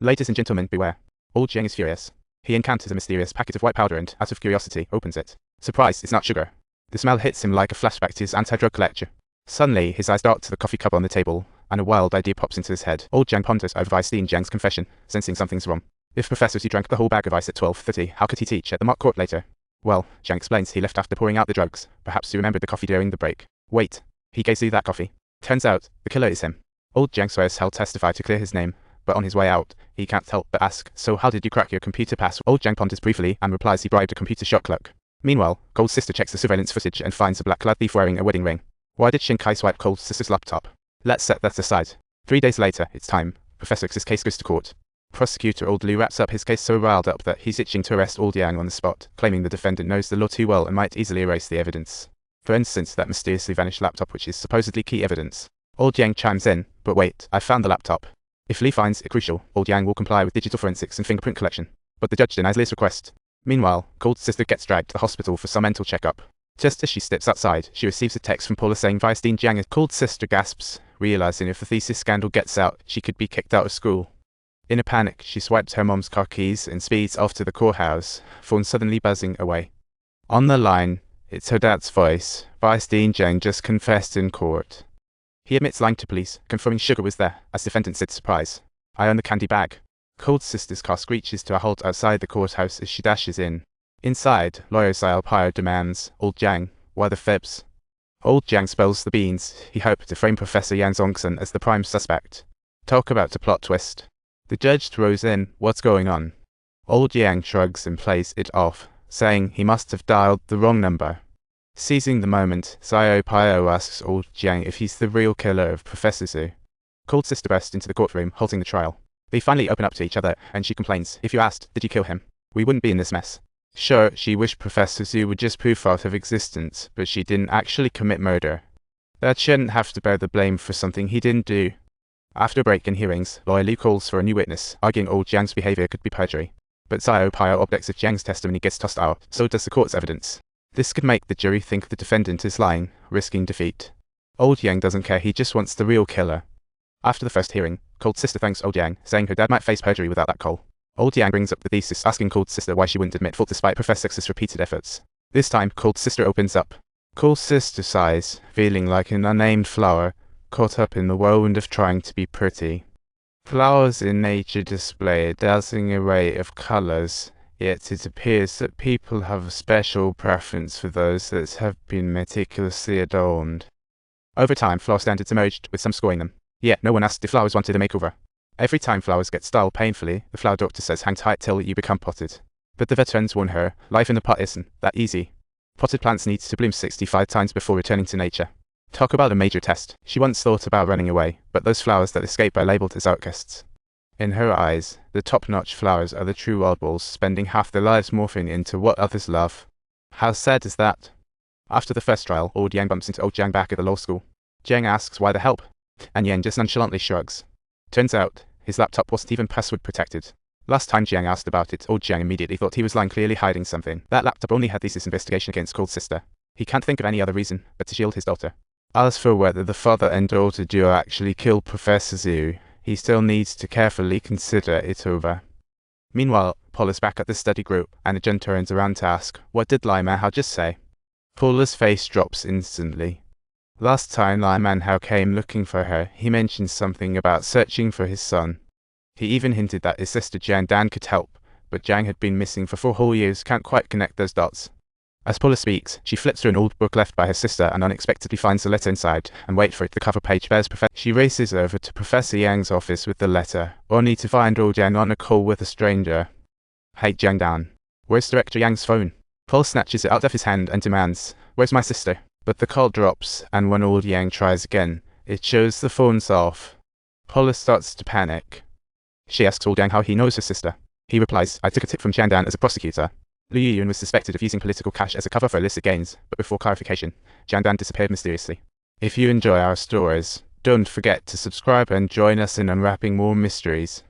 Ladies and gentlemen, beware. Old Jiang is furious. He encounters a mysterious packet of white powder and, out of curiosity, opens it. Surprised, it's not sugar. The smell hits him like a flashback to his anti-drug lecture. Suddenly, his eyes dart to the coffee cup on the table, and a wild idea pops into his head. Old Jiang ponders over Weisstein Jiang's confession, sensing something's wrong. If Professor Xu drank the whole bag of ice at 12:30, how could he teach at the mock court later? Well, Jiang explains he left after pouring out the drugs. Perhaps he remembered the coffee during the break. Wait. He gave Xu that coffee. Turns out, the killer is him. Old Jiang swears he'll testify to clear his name, but on his way out, he can't help but ask, so how did you crack your computer password? Old Jiang ponders briefly and replies he bribed a computer shop clerk. Meanwhile, Cold's sister checks the surveillance footage and finds a black-clad thief wearing a wedding ring. Why did Shin Kai swipe Cold's sister's laptop? Let's set that aside. 3 days later, it's time. Professor X's case goes to court. Prosecutor Old Liu wraps up his case so riled up that he's itching to arrest Old Yang on the spot, claiming the defendant knows the law too well and might easily erase the evidence. For instance, that mysteriously vanished laptop which is supposedly key evidence. Old Yang chimes in, but wait, I found the laptop. If Li finds it crucial, Old Yang will comply with digital forensics and fingerprint collection. But the judge denies Li's request. Meanwhile, Cold's sister gets dragged to the hospital for some mental checkup. Just as she steps outside, she receives a text from Paula saying Weisstein Jiang is. Cold's sister gasps, realizing if the thesis scandal gets out, she could be kicked out of school. In a panic, she swipes her mom's car keys and speeds off to the courthouse, phone suddenly buzzing away. On the line, it's her dad's voice. Weisstein Jiang just confessed in court. He admits lying to police, confirming sugar was there, as defendant said surprise. I own the candy bag. Cold's sister's car screeches to a halt outside the courthouse as she dashes in. Inside, lawyer Zhao Pio demands, Old Jiang, why the fibs? Old Jiang spills the beans. He hoped to frame Professor Yang Zongsun as the prime suspect. Talk about a plot twist. The judge throws in, what's going on? Old Jiang shrugs and plays it off, saying he must have dialed the wrong number. Seizing the moment, Zhao Pio asks Old Jiang if he's the real killer of Professor Xu. Cold's sister bursts into the courtroom, halting the trial. They finally open up to each other, and she complains, if you asked, did you kill him? We wouldn't be in this mess. Sure, she wished Professor Xu would just poof out of existence, but she didn't actually commit murder. That shouldn't have to bear the blame for something he didn't do. After a break in hearings, lawyer Liu calls for a new witness, arguing Old Jiang's behavior could be perjury. But Zhao Pio objects if Jiang's testimony gets tossed out, so does the court's evidence. This could make the jury think the defendant is lying, risking defeat. Old Yang doesn't care, he just wants the real killer. After the first hearing, Cold's sister thanks Old Yang, saying her dad might face perjury without that coal. Old Yang brings up the thesis, asking Cold's sister why she wouldn't admit fault despite Professor X's repeated efforts. This time, Cold's sister opens up. Cold's sister sighs, feeling like an unnamed flower, caught up in the whirlwind of trying to be pretty. Flowers in nature display a dazzling array of colors, yet it appears that people have a special preference for those that have been meticulously adorned. Over time, flower standards emerged, with some scoring them. Yet no one asked if flowers wanted a makeover. Every time flowers get styled painfully, the flower doctor says hang tight till you become potted. But the veterans warn her, life in the pot isn't that easy. Potted plants need to bloom 65 times before returning to nature. Talk about a major test. She once thought about running away, but those flowers that escape are labeled as outcasts. In her eyes, the top-notch flowers are the true oddballs, spending half their lives morphing into what others love. How sad is that? After the first trial, Old Yang bumps into Old Jiang back at the law school. Jiang asks why the help, and Yang just nonchalantly shrugs. Turns out, his laptop wasn't even password protected. Last time Jiang asked about it, Old Jiang immediately thought he was lying, clearly hiding something. That laptop only had thesis investigation against Cold's sister. He can't think of any other reason but to shield his daughter. As for whether the father and daughter duo actually killed Professor Xu, he still needs to carefully consider it over. Meanwhile, Paula's back at the study group, and the Jun turns around to ask, what did Lai Man Hao just say? Paula's face drops instantly. Last time Lai Man Hao came looking for her, he mentioned something about searching for his son. He even hinted that his sister Jiang Dan could help, but Jiang had been missing for 4 whole years, can't quite connect those dots. As Paula speaks, she flips through an old book left by her sister and unexpectedly finds a letter inside, and wait for it, the cover page bears Professor. She races over to Professor Yang's office with the letter, only to find Old Yang on a call with a stranger. Hey Jiang Dan, where's Director Yang's phone? Paul snatches it out of his hand and demands, where's my sister? But the call drops, and when Old Yang tries again, it shows the phone's off. Paula starts to panic. She asks Old Yang how he knows her sister. He replies, I took a tip from Jiang Dan as a prosecutor. Liu Yuyun was suspected of using political cash as a cover for illicit gains, but before clarification, Jiang Dan disappeared mysteriously. If you enjoy our stories, don't forget to subscribe and join us in unwrapping more mysteries.